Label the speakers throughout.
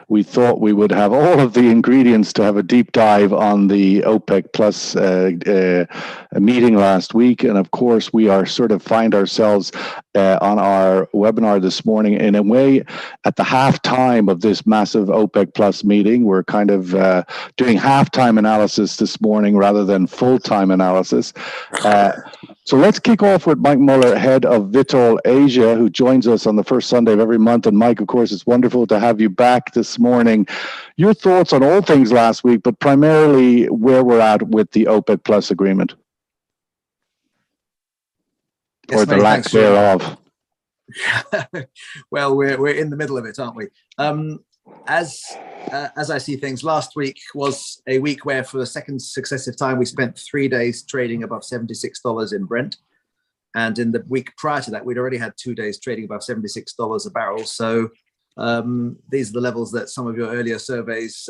Speaker 1: we thought we would have all of the ingredients to have a deep dive on the OPEC Plus meeting last week. And of course, we are sort of find ourselves on our webinar this morning in a way at the halftime of this massive OPEC Plus meeting. We're kind of doing halftime analysis this morning rather than full-time analysis. So let's kick off with Mike Muller, head of Vitol Asia, who joins us on the first Sunday of every month. And Mike, of course, it's wonderful to have you back this morning. Your thoughts on all things last week, but primarily where we're at with the OPEC Plus agreement, or the lack thereof.
Speaker 2: Well, we're in the middle of it, aren't we? As I see things, last week was a week where for the second successive time we spent 3 days trading above $76 in Brent, and in the week prior to that we'd already had 2 days trading above $76 a barrel. So these are the levels that some of your earlier surveys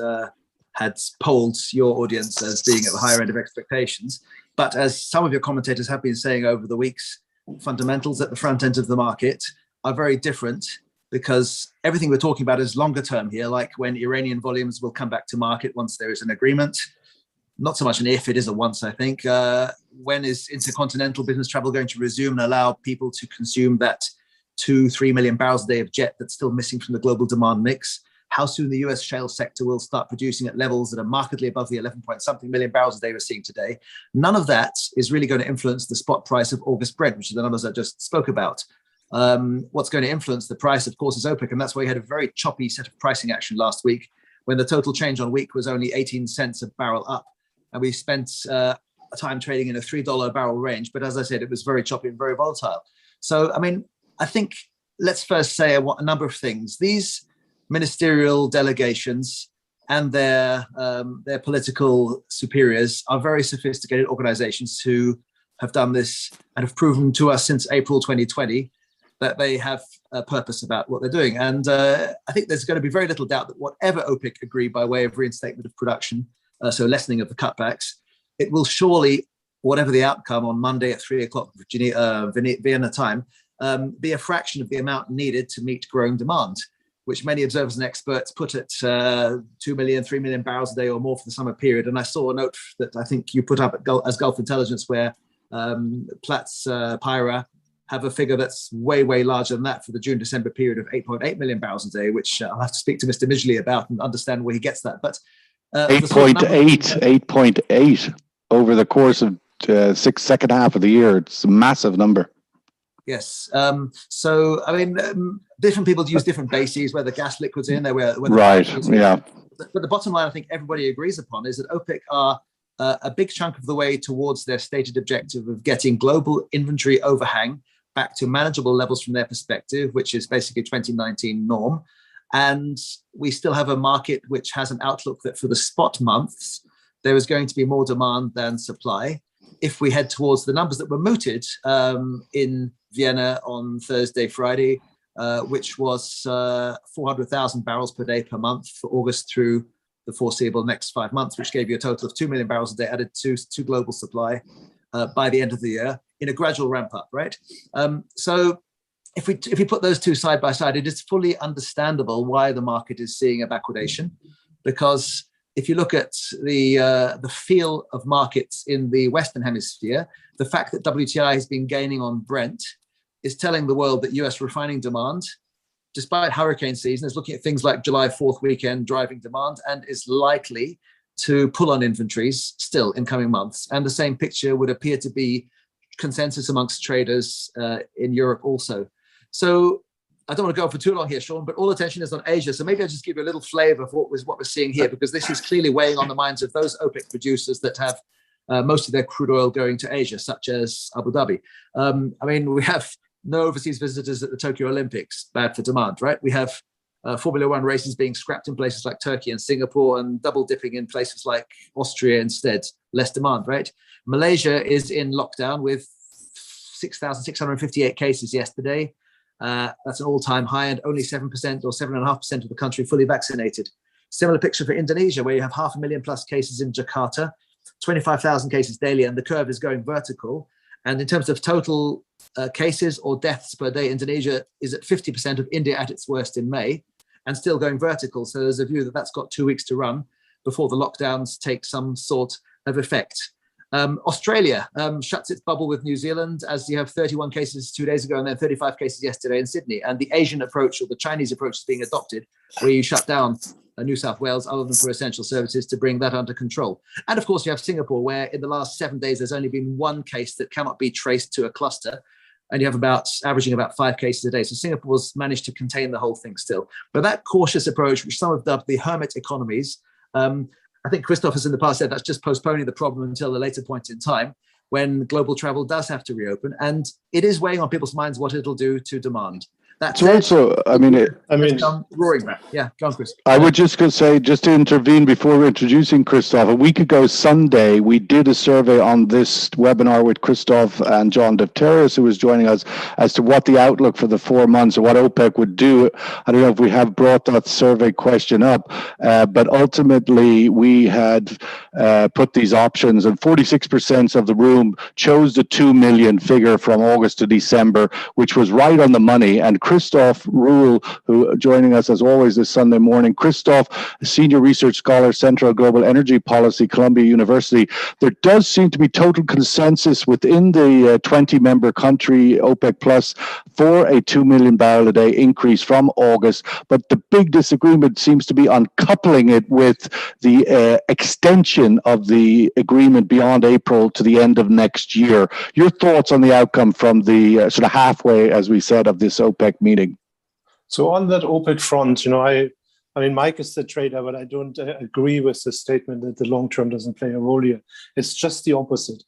Speaker 2: had polled your audience as being at the higher end of expectations. But as some of your commentators have been saying over the weeks, fundamentals at the front end of the market are very different, because everything we're talking about is longer term here, like when Iranian volumes will come back to market once there is an agreement. Not so much an if, it is a once, I think. When is intercontinental business travel going to resume and allow people to consume that 2-3 million barrels a day of jet that's still missing from the global demand mix? How soon the US shale sector will start producing at levels that are markedly above the 11 point something million barrels a day we're seeing today? None of that is really going to influence the spot price of August Brent, which is the numbers I just spoke about. What's going to influence the price, of course, is OPEC, and that's why you had a very choppy set of pricing action last week, when the total change on week was only 18 cents a barrel up, and we spent time trading in a $3 a barrel range. But as I said, it was very choppy and very volatile. So, I mean, I think let's first say a number of things. These ministerial delegations and their political superiors are very sophisticated organizations who have done this and have proven to us since April 2020 that they have a purpose about what they're doing. And I think there's going to be very little doubt that whatever OPEC agree by way of reinstatement of production, so lessening of the cutbacks, it will surely, whatever the outcome on Monday at 3 o'clock Vienna time, be a fraction of the amount needed to meet growing demand, which many observers and experts put at 2 million, 3 million barrels a day or more for the summer period. And I saw a note that I think you put up as Gulf Intelligence, where Platts Pyra have a figure that's way, way larger than that for the June-December period of 8.8 million barrels a day, which I'll have to speak to Mr. Midgley about and understand where he gets that. But
Speaker 1: 8.8 over the course of second half of the year. It's a massive number.
Speaker 2: Yes. So, I mean, different people use different bases, whether gas liquids in there, whether
Speaker 1: right. Yeah.
Speaker 2: But the bottom line, I think everybody agrees upon, is that OPEC are a big chunk of the way towards their stated objective of getting global inventory overhang back to manageable levels from their perspective, which is basically 2019 norm. And we still have a market which has an outlook that for the spot months, there is going to be more demand than supply. If we head towards the numbers that were mooted in Vienna on Thursday, Friday, which was 400,000 barrels per day per month for August through the foreseeable next 5 months, which gave you a total of 2 million barrels a day added to global supply by the end of the year in a gradual ramp up, right? So if we put those two side by side, it is fully understandable why the market is seeing a backwardation, because if you look at the feel of markets in the Western Hemisphere, the fact that WTI has been gaining on Brent is telling the world that US refining demand, despite hurricane season, is looking at things like July 4th weekend driving demand and is likely to pull on inventories still in coming months. And the same picture would appear to be consensus amongst traders in Europe also. So I don't want to go for too long here, Sean, but all attention is on Asia. So maybe I'll just give you a little flavor of what we're seeing here, because this is clearly weighing on the minds of those OPEC producers that have most of their crude oil going to Asia, such as Abu Dhabi. I mean, we have no overseas visitors at the Tokyo Olympics, bad for demand, right? We have Formula One races being scrapped in places like Turkey and Singapore, and double dipping in places like Austria instead, less demand, right? Malaysia is in lockdown with 6,658 cases yesterday. That's an all-time high, and only 7% or 7.5% of the country fully vaccinated. Similar picture for Indonesia, where you have 500,000 plus cases in Jakarta, 25,000 cases daily, and the curve is going vertical. And in terms of total cases or deaths per day, Indonesia is at 50% of India at its worst in May. and still going vertical. So there's a view that that's got 2 weeks to run before the lockdowns take some sort of effect. Australia shuts its bubble with New Zealand, as you have 31 cases 2 days ago and then 35 cases yesterday in Sydney. And the Asian approach, or the Chinese approach, is being adopted, where you shut down New South Wales other than for essential services to bring that under control. And of course, you have Singapore, where in the last 7 days, there's only been one case that cannot be traced to a cluster. And you have averaging about 5 cases a day. So Singapore's managed to contain the whole thing still. But that cautious approach, which some have dubbed the hermit economies, I think Christoph has in the past said that's just postponing the problem until a later point in time when global travel does have to reopen. And it is weighing on people's minds what it'll do to demand. That's
Speaker 1: also, I mean,
Speaker 2: roaring back. Yeah, go on, Chris.
Speaker 1: I would just say, just to intervene before introducing Christoph, a week ago Sunday, we did a survey on this webinar with Christoph and John Defteris, who was joining us, as to what the outlook for the 4 months or what OPEC would do. I don't know if we have brought that survey question up, but ultimately we had put these options, and 46% of the room chose the 2 million figure from August to December, which was right on the money. And Christoph Ruhl, who joining us as always this Sunday morning. Christoph, Senior Research Scholar, Central Global Energy Policy, Columbia University. There does seem to be total consensus within the 20-member country OPEC Plus for a 2 million barrel a day increase from August, but the big disagreement seems to be on coupling it with the extension of the agreement beyond April to the end of next year. Your thoughts on the outcome from the sort of halfway, as we said, of this OPEC meeting?
Speaker 3: So on that OPEC front, I mean, Mike is the trader, but I don't agree with the statement that the long term doesn't play a role here. It's just the opposite.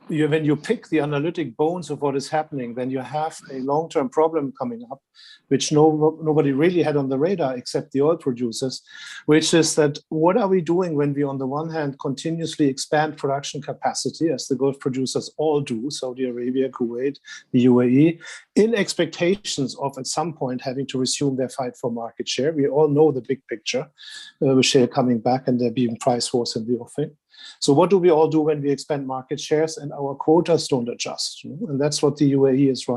Speaker 3: When you pick the analytic bones of what is happening, then you have a long-term problem coming up, which nobody really had on the radar except the oil producers, which is that what are we doing when we, on the one hand, continuously expand production capacity, as the Gulf producers all do, Saudi Arabia, Kuwait, the UAE, in expectations of at some point having to resume their fight for market share. We all know the big picture, with shale coming back and there being price wars in the offing. So what do we all do when we expand market shares and our quotas don't adjust? And that's what the UAE is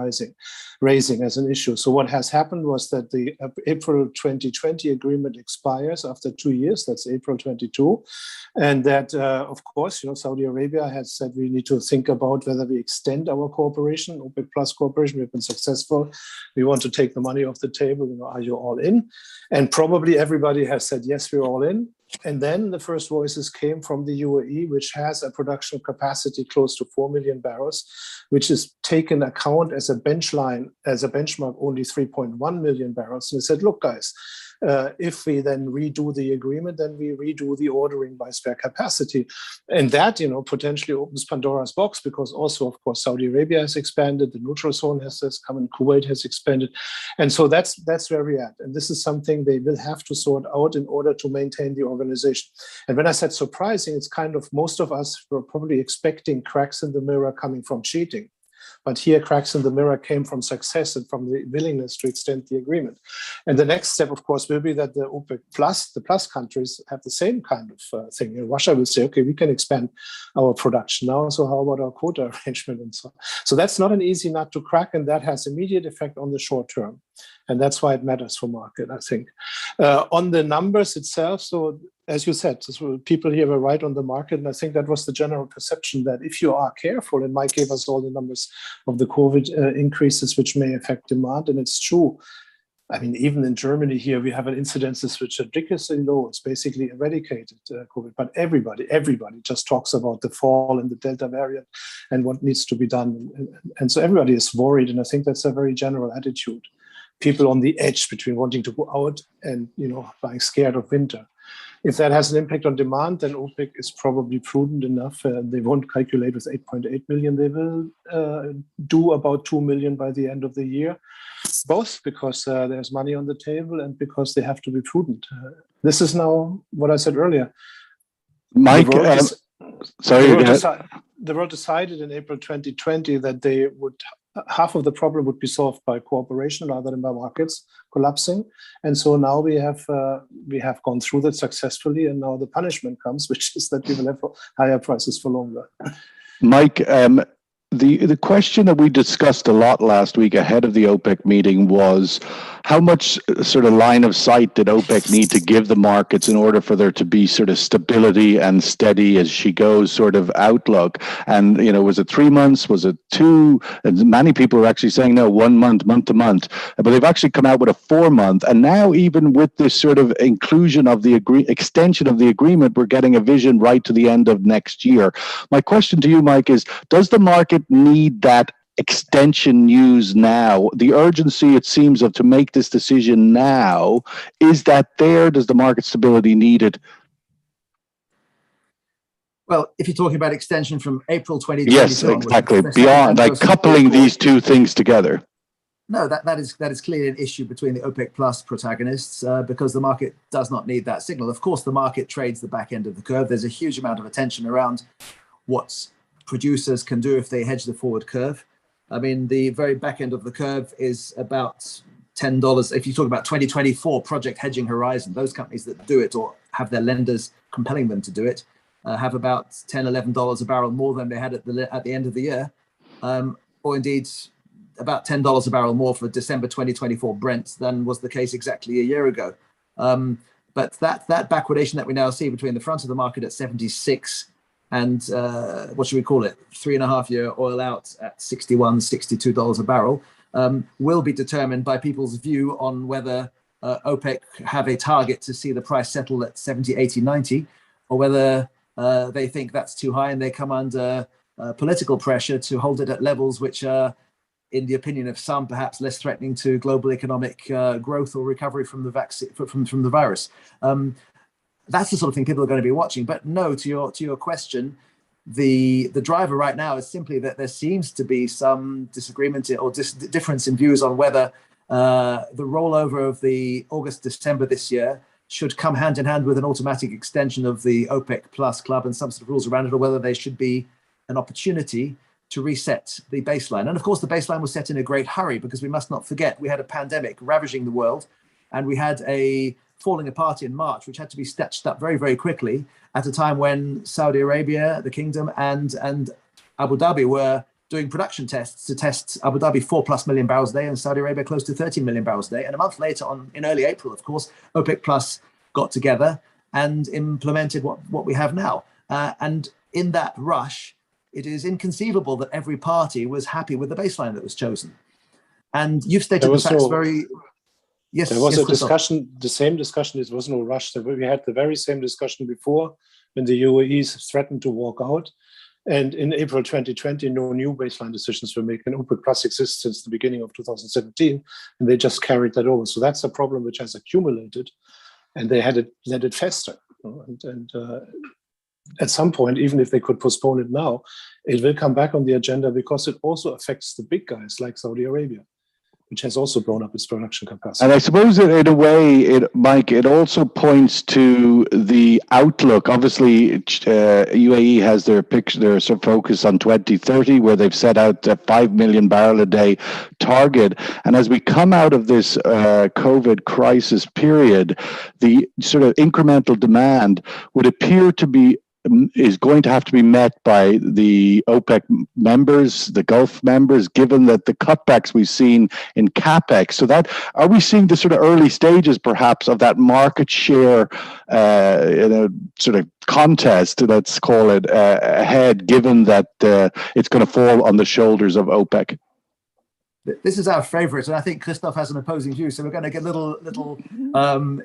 Speaker 3: raising as an issue. So what has happened was that the April 2020 agreement expires after 2 years. That's April 22. And that, of course, Saudi Arabia has said we need to think about whether we extend our cooperation, OPEC Plus cooperation. We've been successful. We want to take the money off the table. Are you all in? And probably everybody has said, yes, we're all in. And then the first voices came from the UAE, which has a production capacity close to 4 million barrels, which is taken account as a benchmark, only 3.1 million barrels. And they said, look, guys, if we then redo the agreement, then we redo the ordering by spare capacity. And that, potentially opens Pandora's box, because also, of course, Saudi Arabia has expanded, the neutral zone has come, and Kuwait has expanded. And so that's where we're at. And this is something they will have to sort out in order to maintain the organization. And when I said surprising, it's kind of, most of us were probably expecting cracks in the mirror coming from cheating. But here, cracks in the mirror came from success and from the willingness to extend the agreement. And the next step, of course, will be that the OPEC Plus, the Plus countries, have the same kind of thing. Russia will say, okay, we can expand our production now, so how about our quota arrangement and so on? So that's not an easy nut to crack, and that has immediate effect on the short term. And that's why it matters for market, I think. On the numbers itself, so as you said, people here were right on the market. And I think that was the general perception that if you are careful, and Mike gave us all the numbers of the COVID increases, which may affect demand, and it's true. I mean, even in Germany here, we have an incidences which are ridiculously low. It's basically eradicated COVID, but everybody just talks about the fall and the Delta variant and what needs to be done. And so everybody is worried. And I think that's a very general attitude. People on the edge between wanting to go out and, being scared of winter. If that has an impact on demand, then OPEC is probably prudent enough. They won't calculate with 8.8 million. They will do about 2 million by the end of the year, both because there's money on the table and because they have to be prudent. This is now what I said earlier.
Speaker 1: Mike,
Speaker 3: the world decided in April 2020 that half of the problem would be solved by cooperation rather than by markets collapsing. And so now we have gone through that successfully, and now the punishment comes, which is that we will have higher prices for longer.
Speaker 1: Mike, The question that we discussed a lot last week ahead of the OPEC meeting was how much sort of line of sight did OPEC need to give the markets in order for there to be sort of stability and steady as she goes sort of outlook. And, you know, was it 3 months? Was it two? And many people were actually saying, no, 1 month, month to month. But they've actually come out with a 4 month. And now even with this sort of inclusion of the extension of the agreement, we're getting a vision right to the end of next year. My question to you, Mike, is does the market need that extension news now? The urgency, it seems, of to make this decision now, is that there? Does the market stability need it?
Speaker 2: Well, if you're talking about extension from April 2022,
Speaker 1: yes, exactly, beyond, like coupling these two things together.
Speaker 2: No, that is clearly an issue between the OPEC Plus protagonists because the market does not need that signal. Of course, the market trades the back end of the curve. There's a huge amount of attention around what producers can do if they hedge the forward curve. I mean, the very back end of the curve is about $10. If you talk about 2024 project hedging horizon, those companies that do it or have their lenders compelling them to do it have about $10, $11 a barrel more than they had at the end of the year, or indeed about $10 a barrel more for December 2024 Brent than was the case exactly a year ago. But that backwardation that we now see between the front of the market at 76 and what should we call it, 3.5-year oil out at $61, $62 a barrel, will be determined by people's view on whether OPEC have a target to see the price settle at 70, 80, 90, or whether they think that's too high and they come under political pressure to hold it at levels which are, in the opinion of some, perhaps less threatening to global economic growth or recovery from the vaccine, from the virus. That's the sort of thing people are going to be watching. But no, to your question, the driver right now is simply that there seems to be some disagreement or difference in views on whether the rollover of the August-December this year should come hand in hand with an automatic extension of the OPEC Plus club and some sort of rules around it, or whether they should be an opportunity to reset the baseline. And of course, the baseline was set in a great hurry because we must not forget we had a pandemic ravaging the world, and we had a falling apart in March, which had to be stitched up very, very quickly at a time when Saudi Arabia, the kingdom, and Abu Dhabi were doing production tests to test Abu Dhabi 4+ million barrels a day and Saudi Arabia close to 13 million barrels a day. And a month later, in early April, of course, OPEC Plus got together and implemented what we have now. And in that rush, it is inconceivable that every party was happy with the baseline that was chosen. And you've stated the facts very... Yes,
Speaker 3: there was
Speaker 2: yes,
Speaker 3: a discussion, the same discussion. It was no rush. We had the very same discussion before when the UAE threatened to walk out. And in April 2020, no new baseline decisions were made. And OPEC Plus exists since the beginning of 2017, and they just carried that over. So that's a problem which has accumulated, and they had to let it fester. And at some point, even if they could postpone it now, it will come back on the agenda because it also affects the big guys like Saudi Arabia, which has also blown up its production capacity.
Speaker 1: And I suppose that in a way, Mike, it also points to the outlook. Obviously, UAE has their sort of focus on 2030, where they've set out a 5 million barrel a day target. And as we come out of this COVID crisis period, the sort of incremental demand would appear to be is going to have to be met by the OPEC members, the Gulf members, given that the cutbacks we've seen in CapEx. So that, are we seeing the sort of early stages perhaps of that market share in a sort of contest, let's call it, ahead, given that it's going to fall on the shoulders of OPEC?
Speaker 2: This is our favorite, and I think Christoph has an opposing view, so we're going to get a little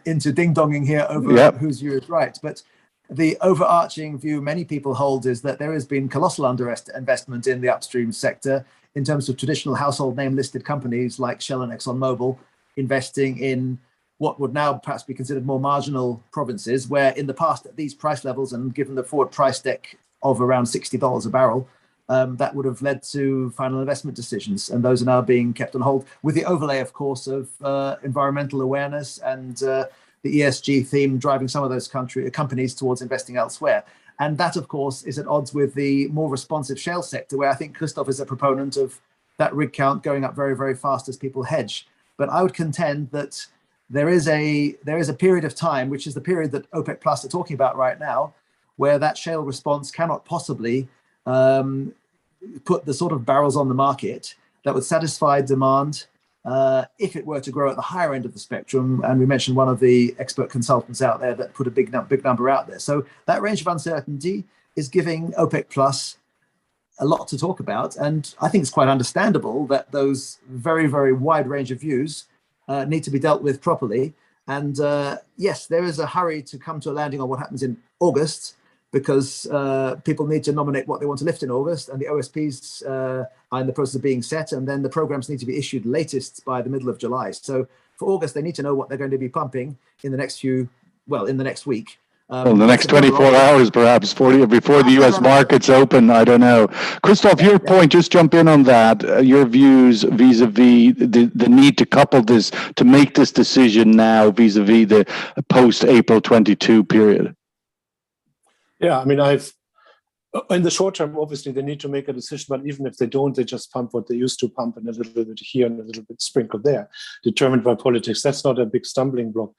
Speaker 2: into ding-donging here over whose view is right. But the overarching view many people hold is that there has been colossal underinvestment in the upstream sector in terms of traditional household name listed companies like Shell and ExxonMobil investing in what would now perhaps be considered more marginal provinces, where in the past at these price levels and given the forward price deck of around $60 a barrel, that would have led to final investment decisions. And those are now being kept on hold with the overlay, of course, of environmental awareness and the ESG theme driving some of those companies towards investing elsewhere. And that, of course, is at odds with the more responsive shale sector, where I think Christoph is a proponent of that rig count going up very, very fast as people hedge. But I would contend that there is a period of time, which is the period that OPEC Plus are talking about right now, where that shale response cannot possibly put the sort of barrels on the market that would satisfy demand if it were to grow at the higher end of the spectrum. And we mentioned one of the expert consultants out there that put a big number out there. So that range of uncertainty is giving OPEC Plus a lot to talk about. And I think it's quite understandable that those very, very wide range of views need to be dealt with properly. And yes, there is a hurry to come to a landing on what happens in August, because people need to nominate what they want to lift in August, and the OSPs are in the process of being set, and then the programs need to be issued latest by the middle of July. So for August, they need to know what they're going to be pumping in the next in the next week.
Speaker 1: In the next 24 hours, perhaps, before the U.S. markets open. I don't know. Christoph, your point, just jump in on that. Your views vis-a-vis the need to couple this, to make this decision now vis-a-vis the post-April 22 period.
Speaker 3: Yeah, I mean, in the short term, obviously, they need to make a decision, but even if they don't, they just pump what they used to pump and a little bit here and a little bit sprinkled there, determined by politics. That's not a big stumbling block.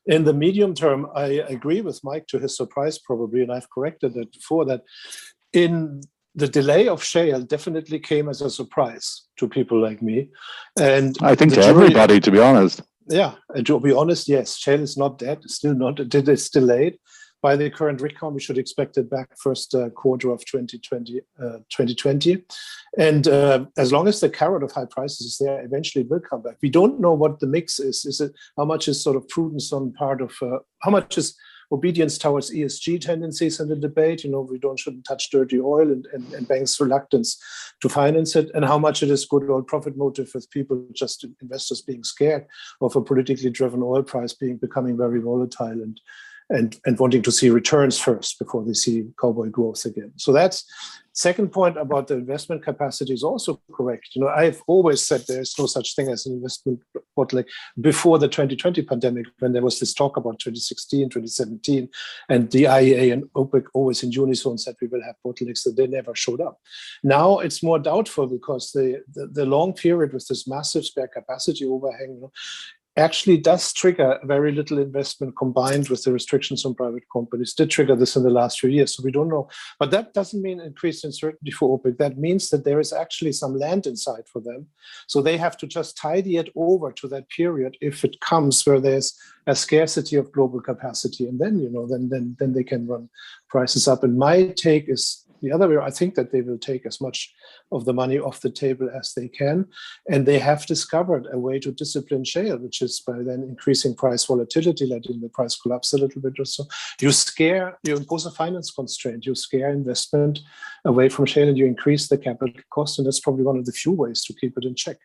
Speaker 3: In the medium term, I agree with Mike to his surprise, probably, and I've corrected it before, that in the delay of shale definitely came as a surprise to people like me. And
Speaker 1: I think to everybody, to be honest.
Speaker 3: Yeah, and to be honest, yes, shale is not dead. It's still not, it's delayed. By the current rig count, we should expect it back first quarter of 2020. And as long as the carrot of high prices is there, eventually it will come back. We don't know what the mix is. Is it how much is sort of prudence on part of how much is obedience towards ESG tendencies in the debate? You know, we shouldn't touch dirty oil and banks' reluctance to finance it, and how much it is good old profit motive with people, just investors being scared of a politically driven oil price becoming very volatile and wanting to see returns first before they see cowboy growth again. So that's second point about the investment capacity is also correct. You know, I've always said there's no such thing as an investment bottleneck before the 2020 pandemic, when there was this talk about 2016, 2017, and the IEA and OPEC always in unison said we will have bottlenecks, that they never showed up. Now it's more doubtful because the long period with this massive spare capacity overhang, you know, actually does trigger very little investment, combined with the restrictions on private companies did trigger this in the last few years. So we don't know. But that doesn't mean increased uncertainty for OPEC. That means that there is actually some land in sight for them. So they have to just tidy it over to that period if it comes where there's a scarcity of global capacity. And then, you know, then they can run prices up. And my take is the other way. I think that they will take as much of the money off the table as they can. And they have discovered a way to discipline shale, which is by then increasing price volatility, letting the price collapse a little bit or so. You impose a finance constraint, you scare investment away from shale, and you increase the capital cost. And that's probably one of the few ways to keep it in check.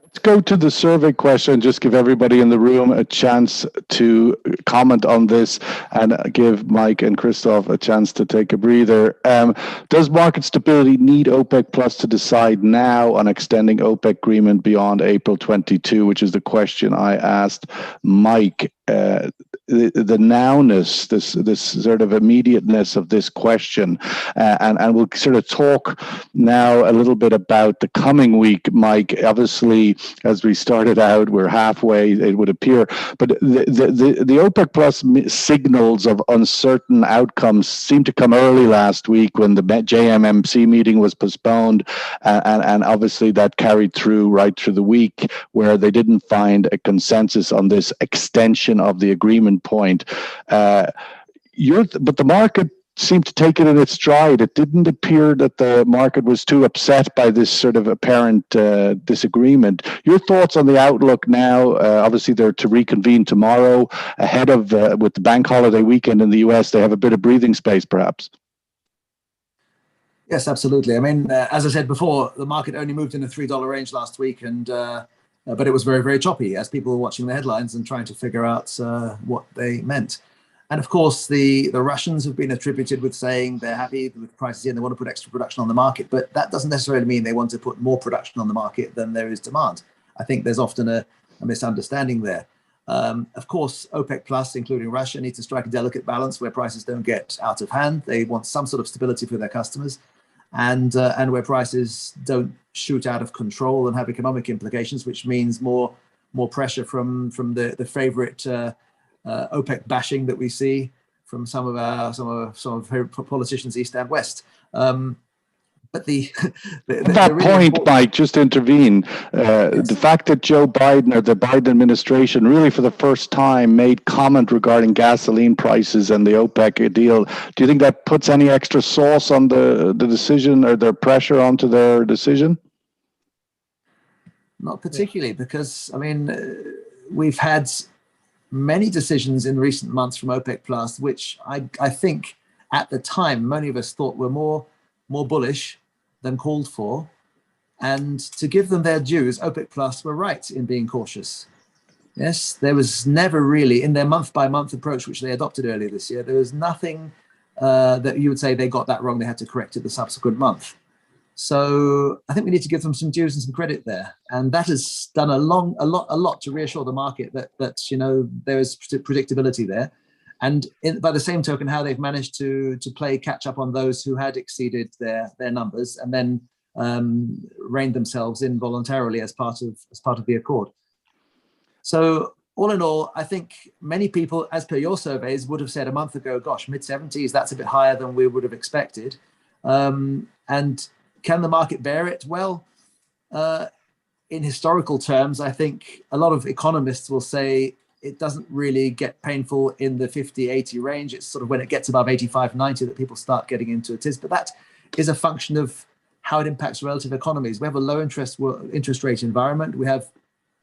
Speaker 1: Let's go to the survey question, just give everybody in the room a chance to comment on this and give Mike and Christoph a chance to take a breather. Does market stability need OPEC Plus to decide now on extending OPEC agreement beyond April 22, which is the question I asked Mike. The nowness, this sort of immediateness of this question, and we'll sort of talk now a little bit about the coming week, Mike. Obviously, as we started out, we're halfway, it would appear, but the OPEC Plus signals of uncertain outcomes seemed to come early last week when the JMMC meeting was postponed, and obviously that carried through right through the week, where they didn't find a consensus on this extension of the agreement point. But the market seemed to take it in its stride. It didn't appear that the market was too upset by this sort of apparent disagreement. Your thoughts on the outlook now? Obviously, they're to reconvene tomorrow ahead of with the bank holiday weekend in the US. They have a bit of breathing space, perhaps.
Speaker 2: Yes, absolutely. I mean, as I said before, the market only moved in the $3 range last week, and but it was very, very choppy as people were watching the headlines and trying to figure out what they meant. And of course, the Russians have been attributed with saying they're happy with prices and they want to put extra production on the market, but that doesn't necessarily mean they want to put more production on the market than there is demand. I think there's often a misunderstanding there. Of course, OPEC Plus, including Russia, need to strike a delicate balance where prices don't get out of hand. They want some sort of stability for their customers, and where prices don't shoot out of control and have economic implications, which means more pressure from the favorite OPEC bashing that we see from some of politicians east and west. But the
Speaker 1: At that
Speaker 2: really
Speaker 1: point,
Speaker 2: important-
Speaker 1: Mike, just to intervene, the fact that Joe Biden or the Biden administration really for the first time made comment regarding gasoline prices and the OPEC deal, do you think that puts any extra sauce on the decision or their pressure onto their decision?
Speaker 2: Not particularly, because, I mean, we've had many decisions in recent months from OPEC Plus, which I think at the time, many of us thought were more bullish than called for. And to give them their dues, OPEC Plus were right in being cautious. Yes, there was never really, in their month-by-month approach, which they adopted earlier this year, there was nothing that you would say they got that wrong, they had to correct it the subsequent month. So I think we need to give them some dues and some credit there. And that has done a lot to reassure the market that there is predictability there. And by the same token, how they've managed to play catch up on those who had exceeded their numbers and then reined themselves in voluntarily as part of the accord. So all in all, I think many people, as per your surveys, would have said a month ago, gosh, mid-70s, that's a bit higher than we would have expected. And can the market bear it? Well, in historical terms, I think a lot of economists will say it doesn't really get painful in the 50, 80 range. It's sort of when it gets above 85, 90 that people start getting into it. But that is a function of how it impacts relative economies. We have a low interest rate environment. We have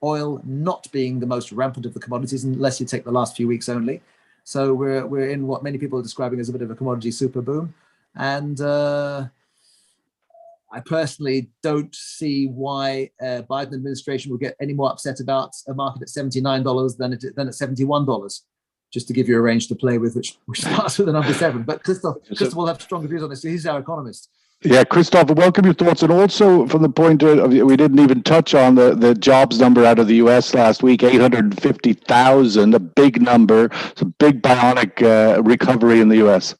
Speaker 2: oil not being the most rampant of the commodities, unless you take the last few weeks only. So we're in what many people are describing as a bit of a commodity super boom. And I personally don't see why Biden administration will get any more upset about a market at $79 than at $71, just to give you a range to play with, which starts with the number 7. But Christoph will have stronger views on this. He's our economist.
Speaker 1: Yeah, Christoph, welcome your thoughts. And also from the point of we didn't even touch on the jobs number out of the US last week, 850,000, a big number. It's a big bionic recovery in the US.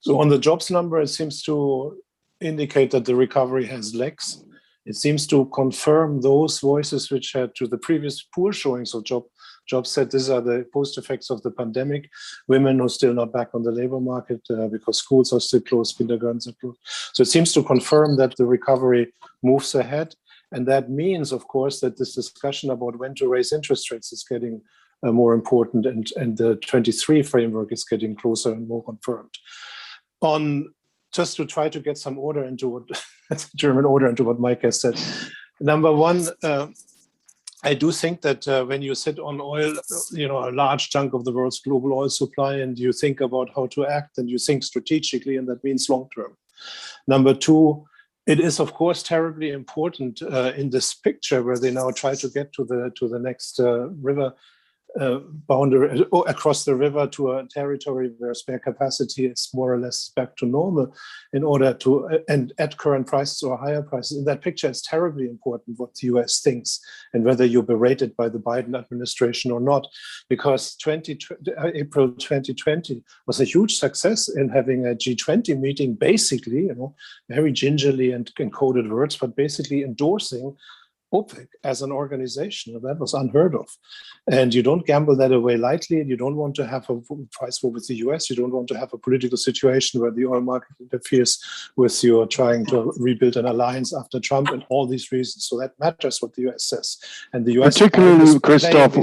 Speaker 3: So on the jobs number, it seems to indicate that the recovery has legs. It seems to confirm those voices which had to the previous poor showings of jobs said these are the post effects of the pandemic. Women who are still not back on the labor market because schools are still closed, kindergartens are closed. So it seems to confirm that the recovery moves ahead. And that means, of course, that this discussion about when to raise interest rates is getting more important, and the 23 framework is getting closer and more confirmed. Just to try to get some order into what German order into what Mike has said. Number one, I do think that when you sit on oil, a large chunk of the world's global oil supply, and you think about how to act, and you think strategically, and that means long term. Number two, it is of course terribly important in this picture where they now try to get to the next river boundary across the river to a territory where spare capacity is more or less back to normal in order to, and at current prices or higher prices. In that picture, it's terribly important what the US thinks and whether you're berated by the Biden administration or not, because April 2020 was a huge success in having a G20 meeting, basically, very gingerly and in coded words, but basically endorsing OPEC as an organization. That was unheard of. And you don't gamble that away lightly. You don't want to have a price war with the US. You don't want to have a political situation where the oil market interferes with your trying to rebuild an alliance after Trump and all these reasons. So that matters what the US says. And the US
Speaker 1: particularly, Christoph,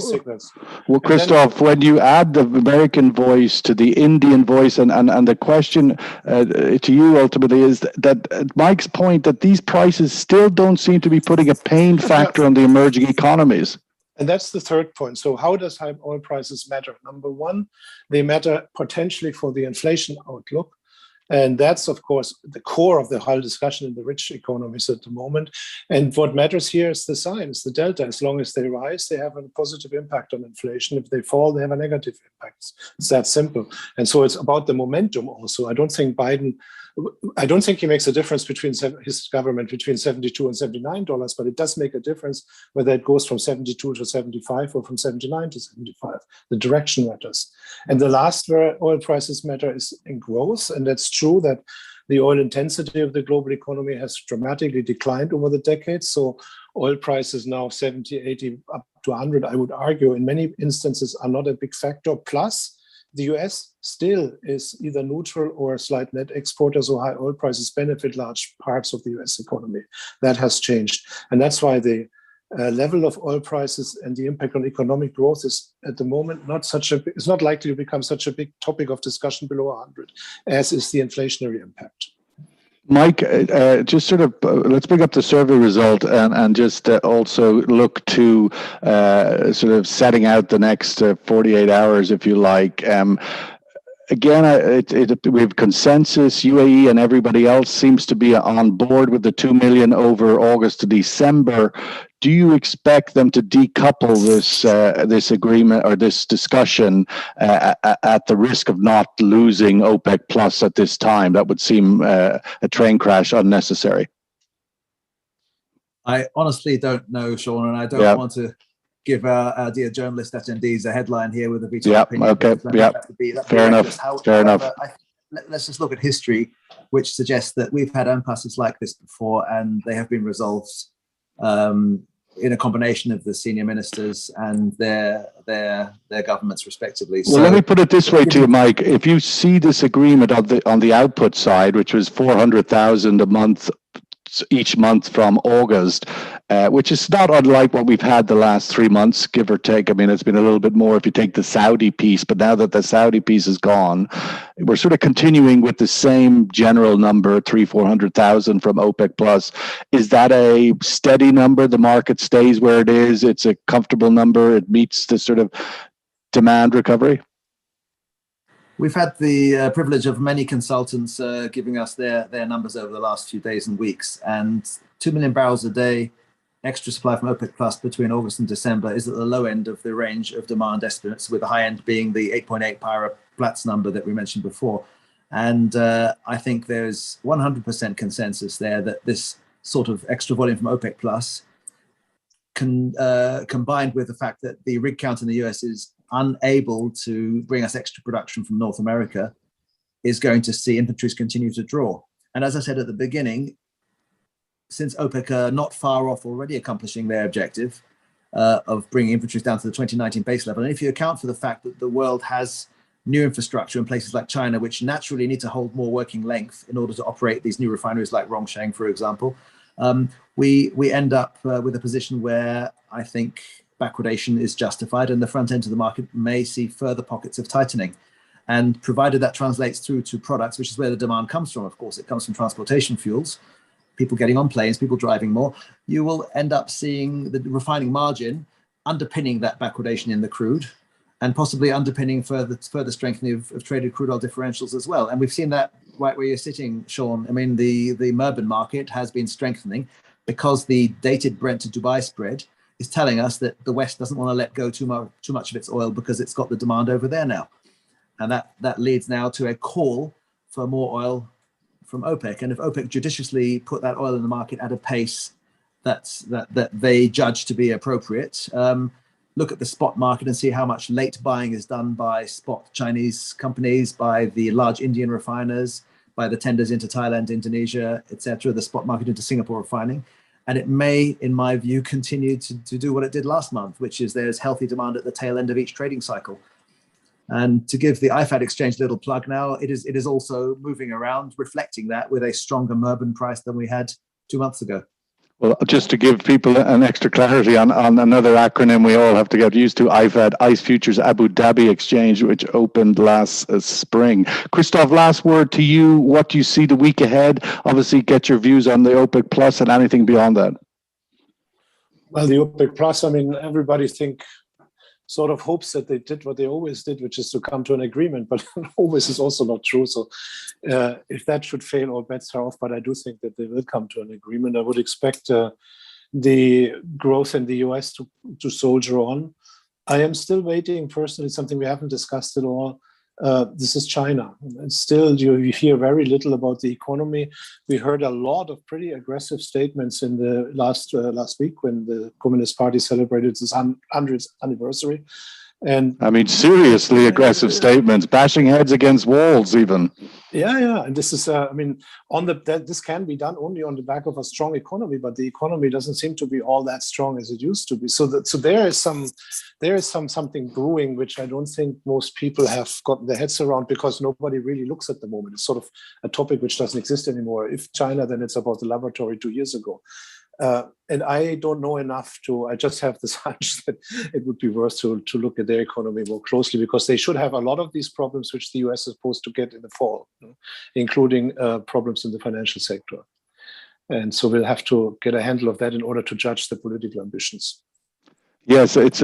Speaker 1: when you add the American voice to the Indian voice, and the question to you ultimately is that Mike's point that these prices still don't seem to be putting a pain factor on the emerging economies.
Speaker 3: And that's the third point. So how does high oil prices matter? Number one, they matter potentially for the inflation outlook. And that's, of course, the core of the whole discussion in the rich economies at the moment. And what matters here is the signs, the delta. As long as they rise, they have a positive impact on inflation. If they fall, they have a negative impact. It's that simple. And so it's about the momentum also. I don't think he makes a difference between his government between $72 and $79, but it does make a difference whether it goes from 72 to 75 or from 79 to 75. The direction matters. And the last where oil prices matter is in growth. And that's true that the oil intensity of the global economy has dramatically declined over the decades. So oil prices now 70, 80, up to 100, I would argue in many instances are not a big factor. Plus, the US still is either neutral or a slight net exporter, so high oil prices benefit large parts of the US economy. That has changed. And that's why the level of oil prices and the impact on economic growth is at the moment it's not likely to become such a big topic of discussion below 100, as is the inflationary impact.
Speaker 1: Mike, just sort of let's bring up the survey result and just also look to sort of setting out the next 48 hours, if you like. Again, we have consensus. UAE and everybody else seems to be on board with the 2 million over August to December. Do you expect them to decouple this agreement or this discussion at the risk of not losing OPEC Plus at this time? That would seem a train crash unnecessary.
Speaker 2: I honestly don't know, Sean, and I don't want to give our dear journalist attendees a headline here with a veto opinion.
Speaker 1: Okay. Fair enough. Fair enough.
Speaker 2: Let's just look at history, which suggests that we've had impasses like this before, and they have been resolved in a combination of the senior ministers and their governments respectively.
Speaker 1: Well, let me put it this way to you, Mike. If you see this agreement on the output side, which was 400,000 a month each month from August, which is not unlike what we've had the last 3 months, give or take. I mean, it's been a little bit more if you take the Saudi piece, but now that the Saudi piece is gone, we're sort of continuing with the same general number, 400,000 from OPEC Plus. Is that a steady number? The market stays where it is? It's a comfortable number? It meets the sort of demand recovery?
Speaker 2: We've had the privilege of many consultants giving us their numbers over the last few days and weeks, and 2 million barrels a day extra supply from OPEC Plus between August and December is at the low end of the range of demand estimates, with the high end being the 8.8 para Platts number that we mentioned before. And I think there's 100% consensus there that this sort of extra volume from OPEC Plus combined with the fact that the rig count in the US is unable to bring us extra production from North America, is going to see inventories continue to draw. And as I said at the beginning, since OPEC are not far off already accomplishing their objective of bringing inventories down to the 2019 base level, and if you account for the fact that the world has new infrastructure in places like China, which naturally need to hold more working length in order to operate these new refineries like Rongsheng, for example, we end up with a position where I think backwardation is justified, and the front end of the market may see further pockets of tightening. And provided that translates through to products, which is where the demand comes from, of course, it comes from transportation fuels, people getting on planes, people driving more, you will end up seeing the refining margin underpinning that backwardation in the crude, and possibly underpinning further strengthening of traded crude oil differentials as well. And we've seen that right where you're sitting, Sean. I mean, the Murban market has been strengthening because the dated Brent to Dubai spread is telling us that the West doesn't want to let go too much of its oil because it's got the demand over there now. And that leads now to a call for more oil from OPEC. And if OPEC judiciously put that oil in the market at a pace that they judge to be appropriate, look at the spot market and see how much late buying is done by spot Chinese companies, by the large Indian refiners, by the tenders into Thailand, Indonesia, etc., the spot market into Singapore refining. And it may, in my view, continue to do what it did last month, which is there's healthy demand at the tail end of each trading cycle. And to give the IFAD exchange a little plug now, it is also moving around, reflecting that with a stronger Murban price than we had 2 months ago.
Speaker 1: Well, just to give people an extra clarity on another acronym we all have to get used to, IFAD, ICE Futures Abu Dhabi Exchange, which opened last spring. Christoph, last word to you. What do you see the week ahead? Obviously, get your views on the OPEC Plus and anything beyond that.
Speaker 3: Well, the OPEC Plus, I mean, everybody sort of hopes that they did what they always did, which is to come to an agreement, but always is also not true. So if that should fail, all bets are off, but I do think that they will come to an agreement. I would expect the growth in the US to soldier on. I am still waiting, personally, something we haven't discussed at all. This is China. And still, you hear very little about the economy. We heard a lot of pretty aggressive statements in the last week when the Communist Party celebrated its 100th anniversary. And
Speaker 1: I mean, seriously aggressive statements, bashing heads against walls even.
Speaker 3: Yeah, and this is, I mean, this can be done only on the back of a strong economy, but the economy doesn't seem to be all that strong as it used to be. So there is something brewing, which I don't think most people have gotten their heads around, because nobody really looks at the moment. It's sort of a topic which doesn't exist anymore. If China, then it's about the laboratory 2 years ago. And I don't know enough I just have this hunch that it would be worth to look at their economy more closely, because they should have a lot of these problems which the US is supposed to get in the fall, including problems in the financial sector. And so we'll have to get a handle of that in order to judge the political ambitions.
Speaker 1: Yes, it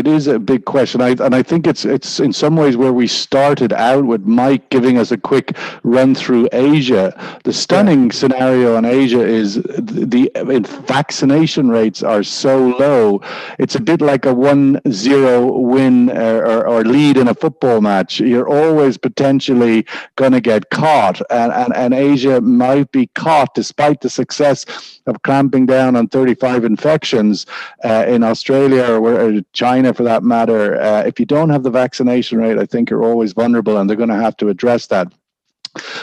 Speaker 1: is a big question. I think it's in some ways where we started out with Mike giving us a quick run through Asia. The stunning scenario in Asia is the vaccination rates are so low. It's a bit like a 1-0 win or lead in a football match. You're always potentially going to get caught, and Asia might be caught despite the success of clamping down on 35 infections in Australia or China, for that matter. If you don't have the vaccination rate, I think you're always vulnerable, and they're going to have to address that.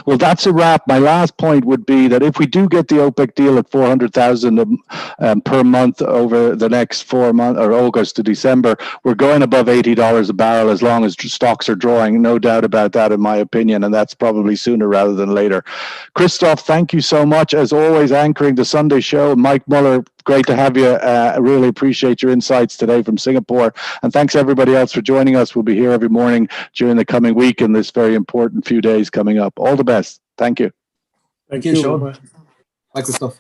Speaker 1: Well, that's a wrap. My last point would be that if we do get the OPEC deal at 400,000 per month over the next 4 months, or August to December, we're going above $80 a barrel as long as stocks are drawing. No doubt about that, in my opinion, and that's probably sooner rather than later. Christoph, thank you so much, as always, anchoring the Sunday show. Mike Muller, great to have you. I really appreciate your insights today from Singapore. And thanks everybody else for joining us. We'll be here every morning during the coming week and this very important few days coming up. All the best. Thank you.
Speaker 2: Thank you, Sean. Bye, Christoph.